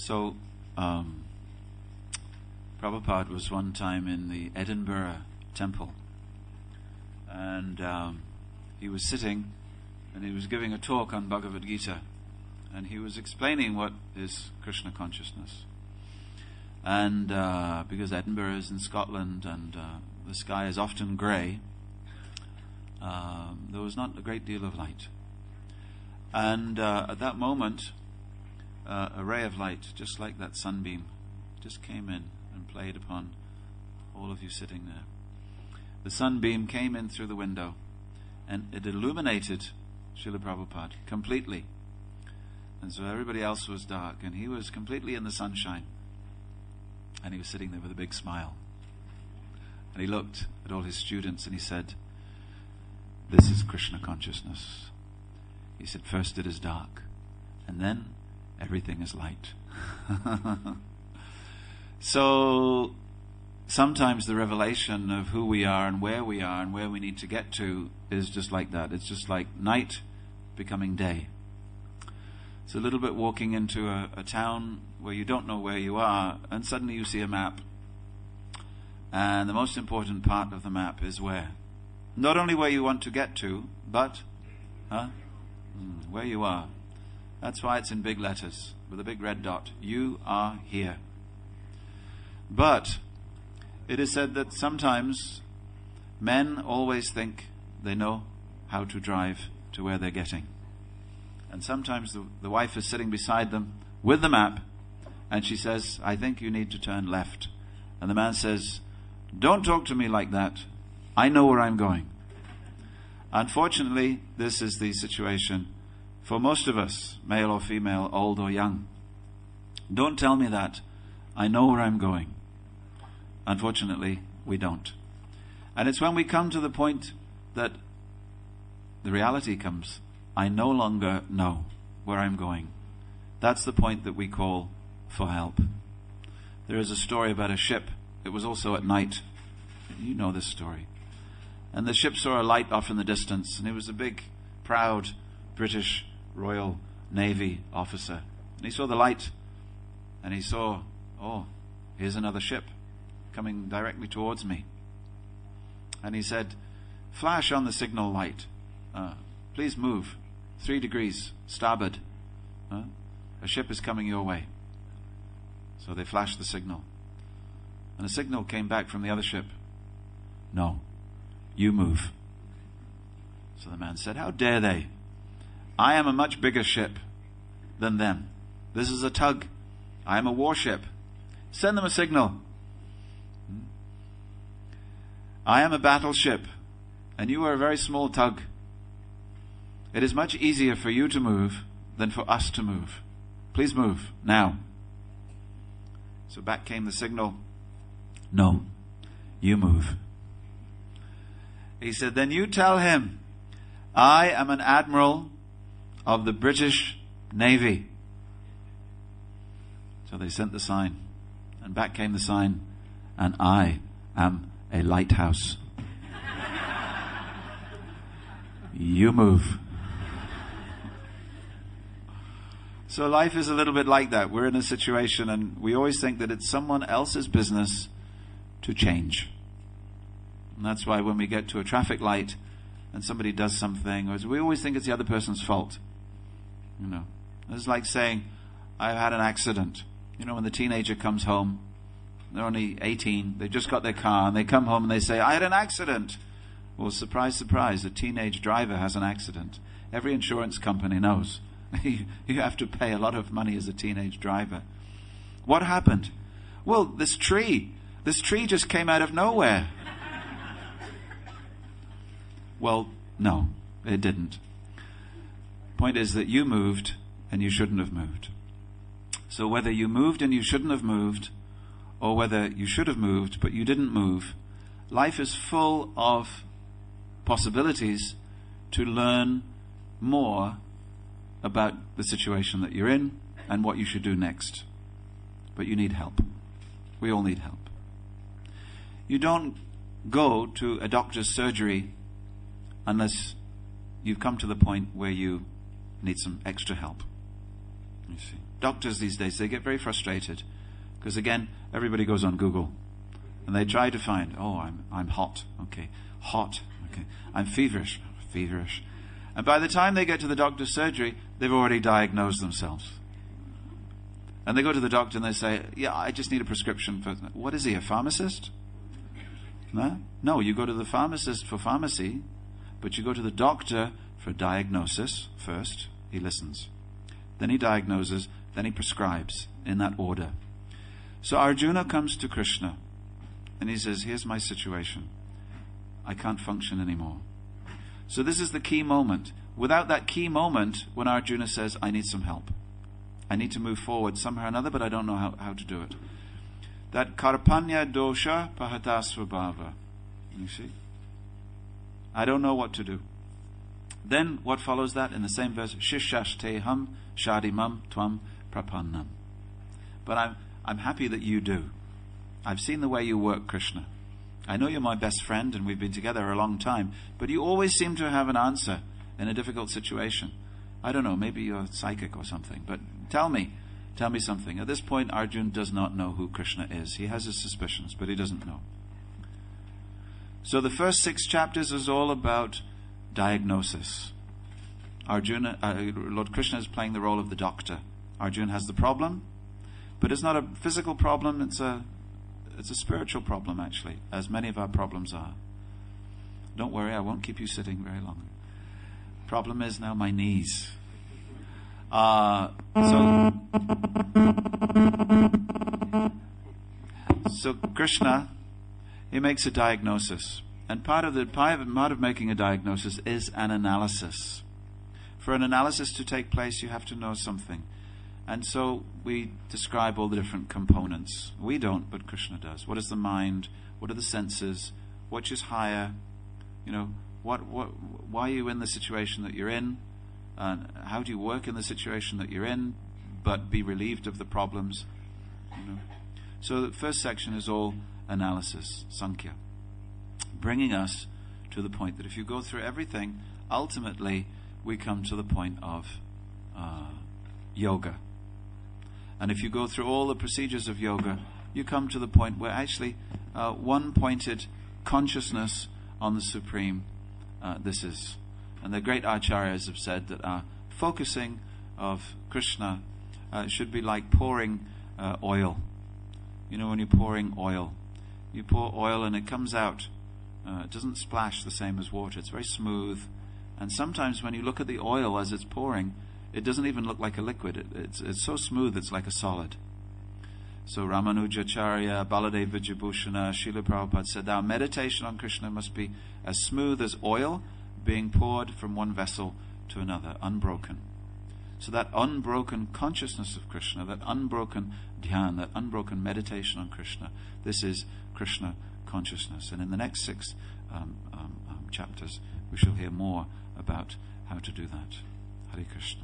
So, Prabhupada was one time in the Edinburgh temple, and he was sitting and he was giving a talk on Bhagavad Gita, and he was explaining what is Krishna consciousness. And because Edinburgh is in Scotland and the sky is often grey, there was not a great deal of light. And at that moment, a ray of light, just like that sunbeam, just came in and played upon all of you sitting there. The sunbeam came in through the window and it illuminated Srila Prabhupada completely. And so everybody else was dark and he was completely in the sunshine. And he was sitting there with a big smile. And he looked at all his students and he said, "This is Krishna consciousness." He said, "First it is dark, and then everything is light." So sometimes the revelation of who we are and where we need to get to is just like that. It's just like night becoming day. It's a little bit walking into a town where you don't know where you are, and suddenly you see a map. And the most important part of the map is where? Not only where you want to get to, but where you are. That's why it's in big letters with a big red dot. You are here. But it is said that sometimes men always think they know how to drive to where they're getting. And sometimes the wife is sitting beside them with the map and she says, "I think you need to turn left." And the man says, "Don't talk to me like that. I know where I'm going." Unfortunately, this is the situation for most of us, male or female, old or young. Don't tell me that. I know where I'm going. Unfortunately, we don't. And it's when we come to the point that the reality comes. I no longer know where I'm going. That's the point that we call for help. There is a story about a ship. It was also at night. You know this story. And the ship saw a light off in the distance, and it was a big, proud British Royal Navy officer. And he saw the light, and he saw, oh, here's another ship coming directly towards me. And he said, "Flash on the signal light. Please move 3 degrees starboard. A ship is coming your way." So they flashed the signal. And a signal came back from the other ship. "No, you move." So the man said, "How dare they? I am a much bigger ship than them. This is a tug. I am a warship. Send them a signal. I am a battleship, and you are a very small tug. It is much easier for you to move than for us to move. Please move, now." So back came the signal. "No, you move." He said, "Then you tell him, I am an admiral of the British Navy." So they sent the sign, and back came the sign, "And I am a lighthouse. You move." So life is a little bit like that. We're in a situation and we always think that it's someone else's business to change. And that's why when we get to a traffic light and somebody does something, we always think it's the other person's fault. You know, it's like saying, "I've had an accident." You know, when the teenager comes home, they're only 18, they've just got their car, and they come home and they say, "I had an accident." Well, surprise, surprise, a teenage driver has an accident. Every insurance company knows. You have to pay a lot of money as a teenage driver. What happened? Well, this tree just came out of nowhere. Well, no, it didn't. Point is that you moved and you shouldn't have moved. So whether you moved and you shouldn't have moved, or whether you should have moved but you didn't move, life is full of possibilities to learn more about the situation that you're in and what you should do next. But you need help. We all need help. You don't go to a doctor's surgery unless you've come to the point where you need some extra help. You see, doctors these days, they get very frustrated because again, everybody goes on Google and they try to find, I'm hot, okay, hot, okay, I'm feverish, and by the time they get to the doctor's surgery, they've already diagnosed themselves. And they go to the doctor and they say, yeah, I just need a prescription for... What is he, a pharmacist? No, you go to the pharmacist for pharmacy, but you go to the doctor for diagnosis first. He listens. Then he diagnoses, then he prescribes in that order. So Arjuna comes to Krishna and he says, here's my situation. I can't function anymore. So this is the key moment. Without that key moment, when Arjuna says, I need some help. I need to move forward somehow or another, but I don't know how to do it. That karpanya dosha pahata svabhava. You see? I don't know what to do. Then what follows that in the same verse? Shishashteham shadimam tvam prapannam. But I'm happy that you do. I've seen the way you work, Krishna. I know you're my best friend and we've been together a long time, but you always seem to have an answer in a difficult situation. I don't know, maybe you're psychic or something, but tell me something. At this point, Arjuna does not know who Krishna is. He has his suspicions, but he doesn't know. So the first 6 chapters is all about diagnosis. Lord Krishna is playing the role of the doctor. Arjuna has the problem, but it's not a physical problem, it's a spiritual problem actually, as many of our problems are. Don't worry, I won't keep you sitting very long. Problem is now my knees. So Krishna, he makes a diagnosis, and part of making a diagnosis is an analysis. For an analysis to take place, you have to know something, and so we describe all the different components. We don't, but Krishna does. What is the mind? What are the senses? Which is higher? Why are you in the situation that you're in? How do you work in the situation that you're in, but be relieved of the problems? So the first section is all analysis, Sankhya, bringing us to the point that if you go through everything, ultimately we come to the point of yoga. And if you go through all the procedures of yoga, you come to the point where actually one-pointed consciousness on the Supreme, this is. And the great acharyas have said that our focusing of Krishna should be like pouring oil. When you're pouring oil, you pour oil and it comes out. It doesn't splash the same as water. It's very smooth. And sometimes when you look at the oil as it's pouring, it doesn't even look like a liquid. It's so smooth, it's like a solid. So Ramanujacharya, Baladev Vijayabhushana, Srila Prabhupada said our meditation on Krishna must be as smooth as oil being poured from one vessel to another, unbroken. So that unbroken consciousness of Krishna, that unbroken dhyan, that unbroken meditation on Krishna, this is Krishna consciousness. And in the next 6 chapters, we shall hear more about how to do that. Hare Krishna.